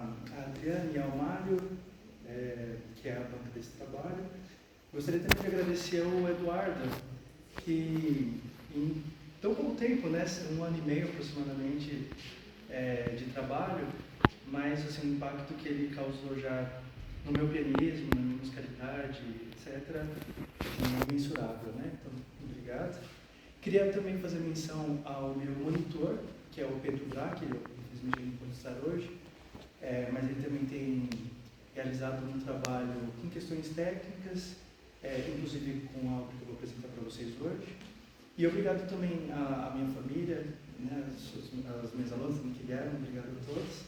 a Adriane e ao Mário, que é a banca desse trabalho. Gostaria também de agradecer ao Eduardo, que em tão pouco tempo, né, 1 ano e meio aproximadamente de trabalho, mas assim, o impacto que ele causou já no meu pianismo, na minha musicalidade, etc., é imensurável, né? Então, obrigado. Queria também fazer menção ao meu monitor, que é o Pedro Bra, que eu infelizmente não pode estar hoje, mas ele também tem realizado um trabalho com questões técnicas, inclusive com algo que eu vou apresentar para vocês hoje. E obrigado também à minha família, né, as minhas alunas que vieram, obrigado a todos.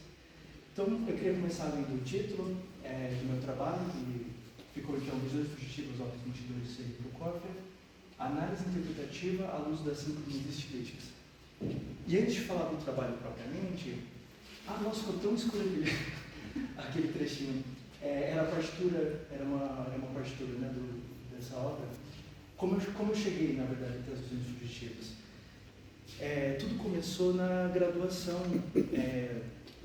Então, eu queria começar lendo o título do meu trabalho, que ficou então Visões Fugitivas ao Sentido de Prokofiev, Análise Interpretativa à Luz das 5 Mídias Estilísticas. E antes de falar do trabalho propriamente, nossa, ficou tão escuro aquele trechinho. Era uma partitura, né, dessa obra. Como eu cheguei, na verdade, até as visões fugitivas? Tudo começou na graduação,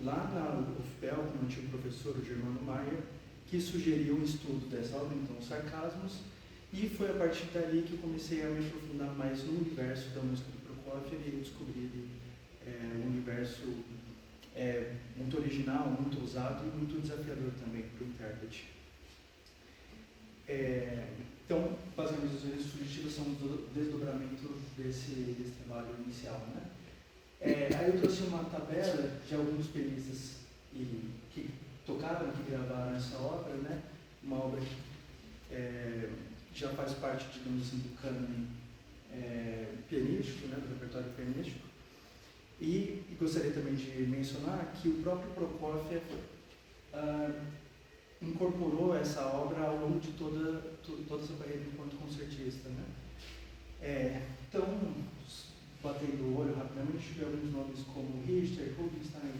lá na UFPEL, com o antigo professor, o Germano Mayer, que sugeriu um estudo dessa obra, então, Sarcasmos, e foi a partir dali que eu comecei a me aprofundar mais no universo da música do Prokofiev e descobri um universo muito original, muito ousado e muito desafiador também para o intérprete. Então, basicamente, as visões fugitivas são um desdobramento desse trabalho inicial, né? Aí eu trouxe uma tabela de alguns pianistas que tocaram, que gravaram essa obra, né? Uma obra que já faz parte, digamos assim, do cânone pianístico, né? Do repertório pianístico. E gostaria também de mencionar que o próprio Prokofiev incorporou essa obra ao longo de toda essa carreira enquanto concertista, né? Então, batendo o olho rapidamente, tive alguns nomes como Richter, Rubinstein,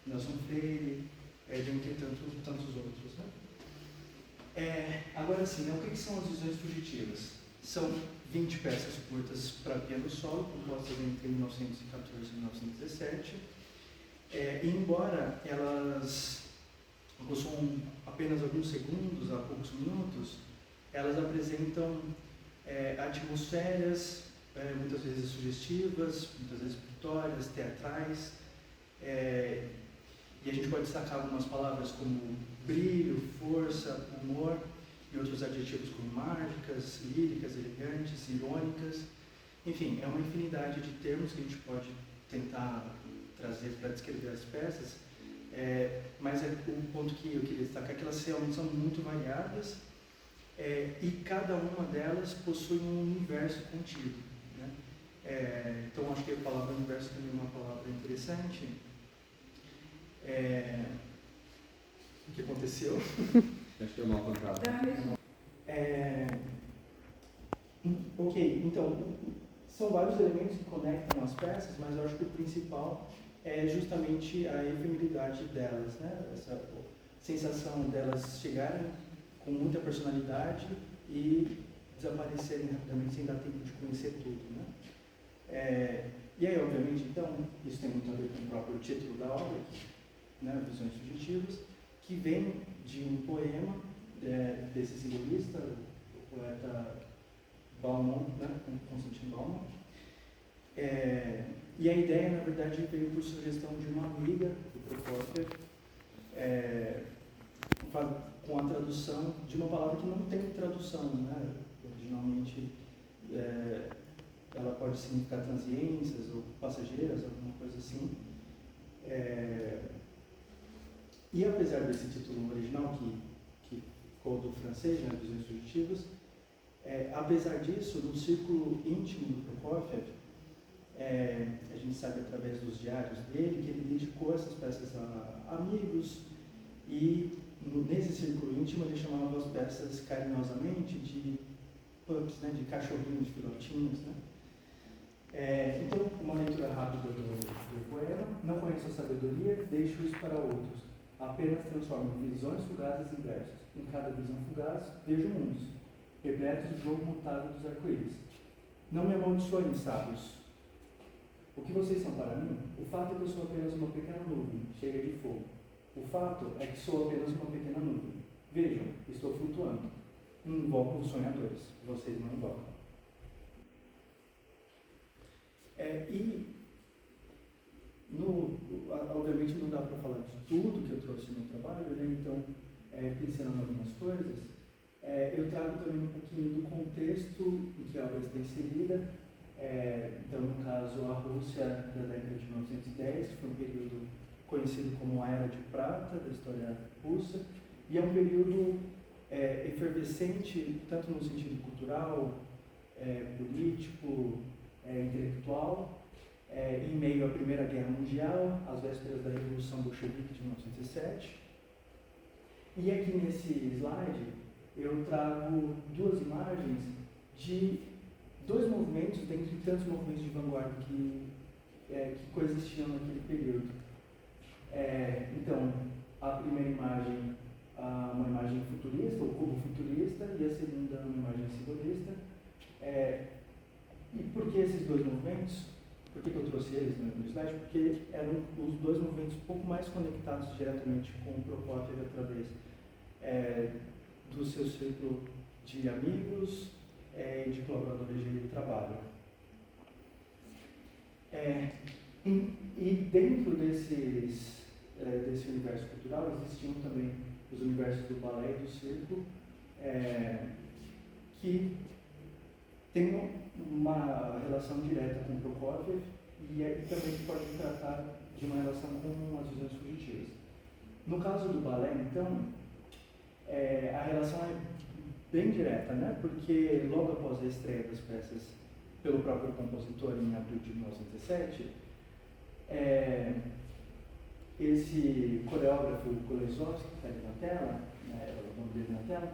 Nelson Freire, dentre tantos outros, né? Agora sim, né, o que são as visões fugitivas? São 20 peças curtas para piano solo, compostas entre 1914 e 1917, e embora elas possuam apenas alguns segundos a poucos minutos, elas apresentam atmosferas muitas vezes sugestivas, muitas vezes pictóricas, teatrais, e a gente pode destacar algumas palavras como brilho, força, humor, e outros adjetivos como mágicas, líricas, elegantes, irônicas. Enfim, é uma infinidade de termos que a gente pode tentar trazer para descrever as peças, mas o ponto que eu queria destacar é que elas realmente são muito variadas, e cada uma delas possui um universo contido, né? Então, acho que a palavra universo também é uma palavra interessante. O que aconteceu? Acho que é mal contado. Ok, então, são vários elementos que conectam as peças, mas eu acho que o principal é justamente a efemeridade delas, né? Essa sensação delas chegarem com muita personalidade e desaparecerem rapidamente sem dar tempo de conhecer tudo, né? E aí, obviamente, então, isso tem muito a ver com o próprio título da obra, né? Visões Fugitivas, que vem de um poema desse simbolista, o poeta Bauman, né? Constantin Bauman. E a ideia, na verdade, veio por sugestão de uma amiga do Prokofiev, com a tradução de uma palavra que não tem tradução, né? Originalmente, ela pode significar transiências ou passageiras, alguma coisa assim. E apesar desse título original, que ficou do francês, né, Visões Fugitivas, apesar disso, no círculo íntimo do Prokofiev, a gente sabe através dos diários dele que ele dedicou essas peças a amigos, e nesse círculo íntimo ele chamava as peças carinhosamente de pups, né, de cachorrinhos, de filhotinhos, né? Então, uma leitura rápida do poema. Não conheço a sabedoria, deixo isso para outros. Apenas transformo visões fugazes em versos. Em cada visão fugaz, vejo mundos, repletos do jogo mutável dos arco-íris. Não me amaldiçoem, sábios. O que vocês são para mim? O fato é que eu sou apenas uma pequena nuvem, cheia de fogo. O fato é que sou apenas uma pequena nuvem. Vejam, estou flutuando. Invoco os sonhadores, vocês não invocam. Obviamente não dá para falar de tudo que eu trouxe no trabalho, né? Então, pensando em algumas coisas, eu trago também um pouquinho do contexto em que a obra está inserida. Então, no caso, a Rússia da década de 1910, que foi um período conhecido como a Era de Prata da história russa, e é um período efervescente, tanto no sentido cultural, político, intelectual, em meio à Primeira Guerra Mundial, às vésperas da Revolução Bolchevique de 1917. E aqui nesse slide eu trago duas imagens de dois movimentos, dentre tantos movimentos de vanguarda que coexistiam naquele período. Então, a primeira imagem, uma imagem futurista, ou cubo futurista, e a segunda, uma imagem simbolista. E por que esses dois movimentos? Por que eu trouxe eles no slide? Porque eram os dois movimentos um pouco mais conectados diretamente com o Prokofiev através do seu círculo de amigos e de colaboradores de trabalho. E dentro desse universo cultural existiam também os universos do balé e do circo, que tem uma relação direta com Prokofiev e também pode tratar de uma relação com as visões fugitivas. No caso do balé, então, a relação é bem direta, né? Porque logo após a estreia das peças pelo próprio compositor em abril de 1917, esse coreógrafo Golesovsky, que está ali na tela, o nome dele na tela,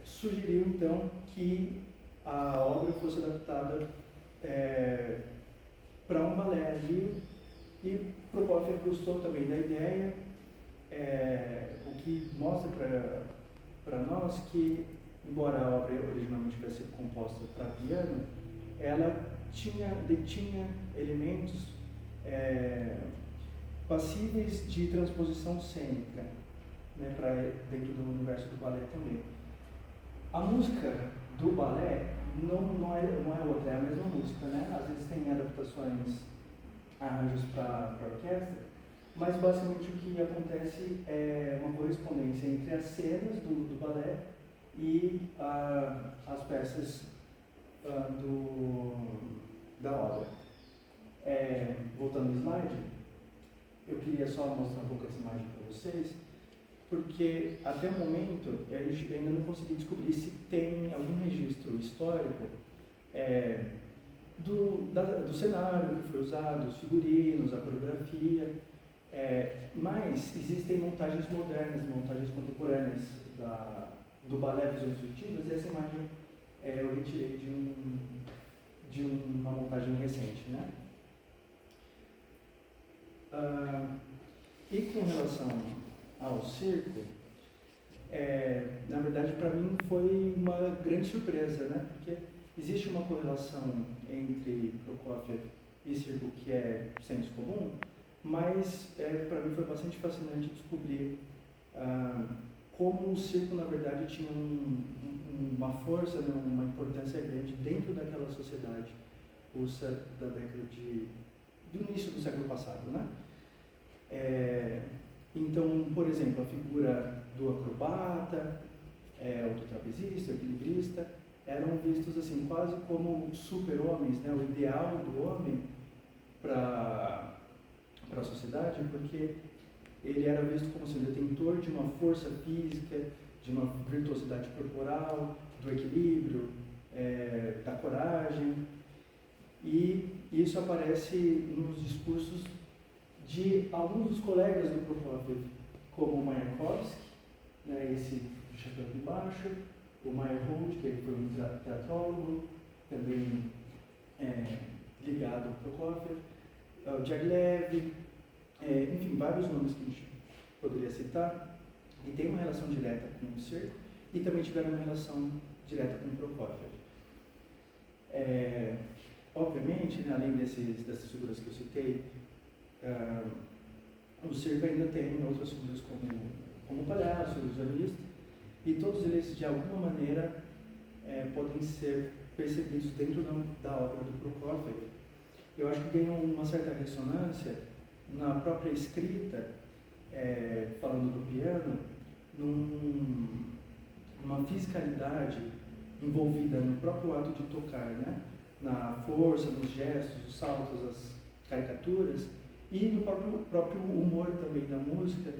sugeriu então que a obra fosse adaptada para um balé ali, e Prokofiev gostou também da ideia, o que mostra para nós que, embora a obra originalmente tivesse sido composta para piano, ela detinha elementos passíveis de transposição cênica, né, para dentro do universo do balé também. A música do balé não é outra, é a mesma música, né? Às vezes tem adaptações, arranjos para orquestra, mas basicamente o que acontece é uma correspondência entre as cenas do balé e as peças da obra. Voltando ao slide, eu queria só mostrar um pouco essa imagem para vocês, porque até o momento a gente ainda não conseguiu descobrir se tem algum registro histórico do cenário que foi usado, os figurinos, a coreografia, mas existem montagens modernas, montagens contemporâneas do balé Visões Fugitivas, e essa imagem eu retirei de uma montagem recente, né? E com relação ao circo, na verdade para mim foi uma grande surpresa, né? Porque existe uma correlação entre Prokofiev e circo que é senso comum, mas para mim foi bastante fascinante descobrir como o circo na verdade tinha uma força, né, uma importância grande dentro daquela sociedade russa da década do início do século passado, né? Então, por exemplo, a figura do acrobata, ou do trapezista, equilibrista, eram vistos assim quase como super-homens, né? O ideal do homem para a sociedade, porque ele era visto como sendo detentor de uma força física, de uma virtuosidade corporal, do equilíbrio, da coragem. E isso aparece nos discursos de alguns dos colegas do Prokofiev, como o Mayakovsky, né, esse do chapéu de baixo, o Meyerhold, que ele foi um teatrólogo, também ligado ao Prokofiev, o Diaghilev, enfim, vários nomes que a gente poderia citar, e tem uma relação direta com o circo, e também tiveram uma relação direta com o Prokofiev. Obviamente, né, além dessas figuras que eu citei, O circo ainda tem outras figuras como o palhaço, o ilusionista, e todos eles, de alguma maneira, podem ser percebidos dentro da obra do Prokofiev. Eu acho que ganham uma certa ressonância na própria escrita, falando do piano, numa fisicalidade envolvida no próprio ato de tocar, né? Na força, nos gestos, os saltos, as caricaturas, e no próprio humor também da música,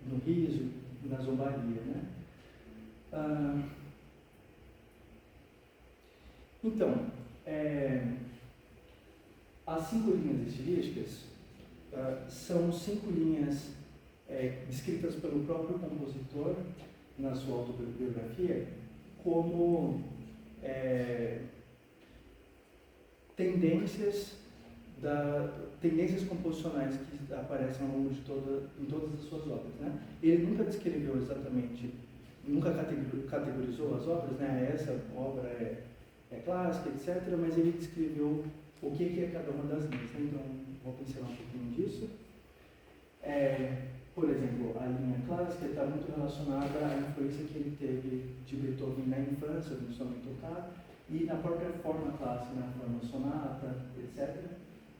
no riso, na zombaria, né? Então, as 5 linhas estilísticas são 5 linhas descritas pelo próprio compositor na sua autobiografia como tendências composicionais que aparecem ao longo em todas as suas obras, né? Ele nunca descreveu exatamente, nunca categorizou as obras, né? Essa obra é clássica, etc., mas ele descreveu o que é cada uma das linhas, né? Então, vou pincelar um pouquinho disso. Por exemplo, a linha clássica está muito relacionada à influência que ele teve de Beethoven na infância, no instrumento tocado, e na própria forma clássica, na forma sonata, etc.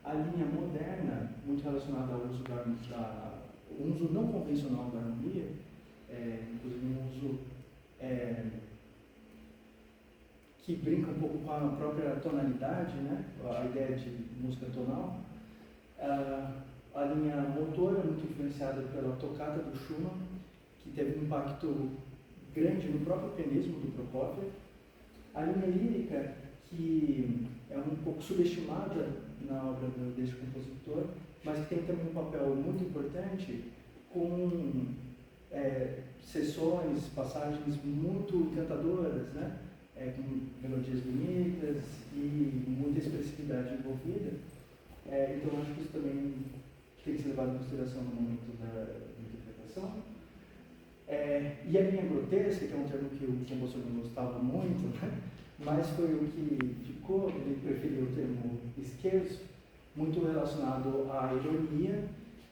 A linha moderna, muito relacionada ao uso um uso não convencional da harmonia, inclusive um uso que brinca um pouco com a própria tonalidade, né? A ideia de música tonal. A linha motora, muito influenciada pela tocata do Schumann, que teve um impacto grande no próprio pianismo do Prokofiev. A linha lírica, que é um pouco subestimada na obra deste compositor, mas que tem também um papel muito importante, com sessões, passagens muito encantadoras, né? Com melodias bonitas e muita expressividade envolvida. Então, acho que isso também tem que ser levado em consideração no momento da interpretação. E a linha grotesca, que é um termo que o compositor não gostava muito, né? Mas foi o que ficou, ele preferiu o termo scherzo, muito relacionado à ironia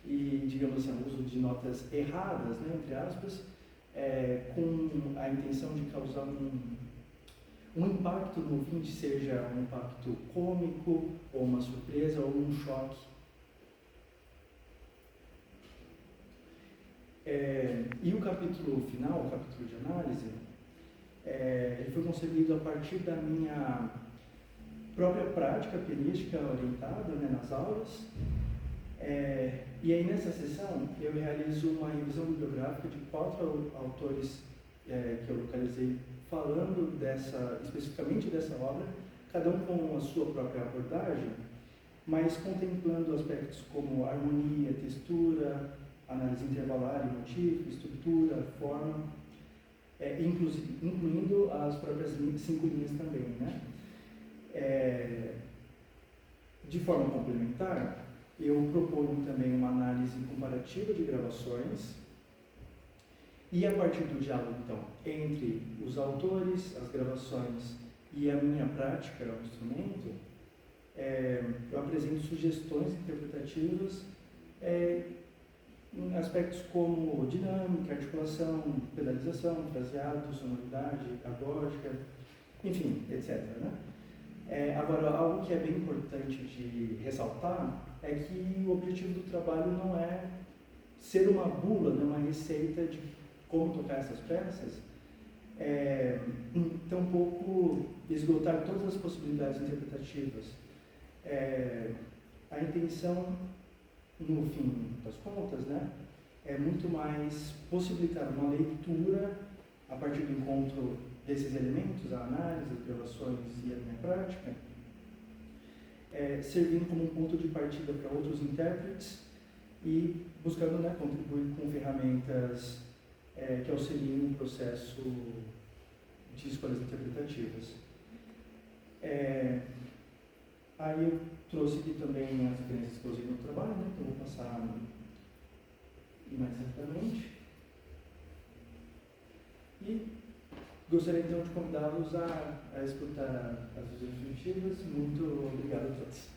e, digamos assim, ao uso de notas erradas, né, entre aspas, com a intenção de causar um impacto no ouvinte, seja um impacto cômico, ou uma surpresa, ou um choque. E o capítulo final, o capítulo de análise, ele foi concebido a partir da minha própria prática pianística orientada, né, nas aulas. E aí, nessa sessão, eu realizo uma revisão bibliográfica de 4 autores que eu localizei falando especificamente dessa obra, cada um com a sua própria abordagem, mas contemplando aspectos como harmonia, textura, análise intervalar e motivo, estrutura, forma, incluindo as próprias 5 linhas também, né? De forma complementar, eu proponho também uma análise comparativa de gravações, e a partir do diálogo, então, entre os autores, as gravações e a minha prática ao instrumento, eu apresento sugestões interpretativas em aspectos como dinâmica, articulação, pedalização, fraseado, sonoridade, agógica, enfim, etc., né? Agora, algo que é bem importante de ressaltar é que o objetivo do trabalho não é ser uma bula, né, uma receita de como tocar essas peças, tampouco esgotar todas as possibilidades interpretativas. A intenção, no fim das contas, né, é muito mais possibilitar uma leitura a partir do encontro desses elementos, a análise, as gravações e a minha prática, servindo como um ponto de partida para outros intérpretes e buscando, né, contribuir com ferramentas que auxiliem no processo de escolhas interpretativas. Aí eu trouxe aqui também as referências que eu usei no trabalho, né, que eu vou passar mais rapidamente. E gostaria então de convidá-los a escutar as visões definitivas. Muito obrigado a todos.